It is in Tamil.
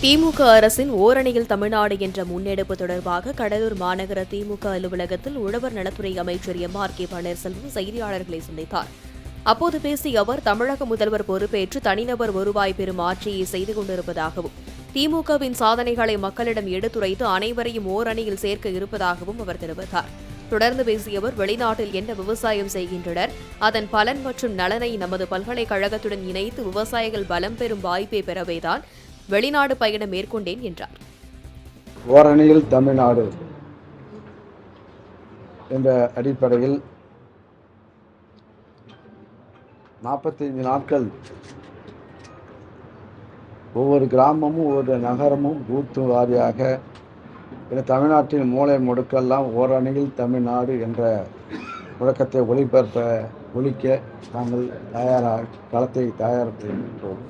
திமுக அரசின் ஓரணியில் தமிழ்நாடு என்ற முன்னெடுப்பு தொடர்பாக கடலூர் மாநகர திமுக அலுவலகத்தில் உழவர் நலத்துறை அமைச்சர் எம்.ஆர்.கே. பன்னீர்செல்வம் செய்தியாளர்களை சந்தித்தார். அப்போது பேசிய அவர், தமிழக முதல்வர் பொறுப்பேற்று தனிநபர் வருவாய் பெறும் ஆட்சியை செய்து கொண்டிருப்பதாகவும், திமுகவின் சாதனைகளை மக்களிடம் எடுத்துரைத்து அனைவரையும் ஓரணியில் சேர்க்க இருப்பதாகவும் அவர் தெரிவித்தார். தொடர்ந்து பேசிய அவர், வெளிநாட்டில் என்ன விவசாயம் செய்கின்றனர், அதன் பலன் மற்றும் நலனை நமது பல்கலைக்கழகத்துடன் இணைத்து விவசாயிகள் பலம் பெறும் வாய்ப்பை பெறவேதான் வெளிநாடு பயணம் மேற்கொண்டேன் என்றார். ஓரணியில் தமிழ்நாடு என்ற அடிப்படையில் 45 நாட்கள் ஒவ்வொரு கிராமமும் ஒவ்வொரு நகரமும் பூத்து வாரியாக தமிழ்நாட்டின் மூலை முடுக்கெல்லாம் ஓரணியில் தமிழ்நாடு என்ற முழக்கத்தை ஒளிக்க நாங்கள் களத்தை தயாரித்திருக்கின்றோம்.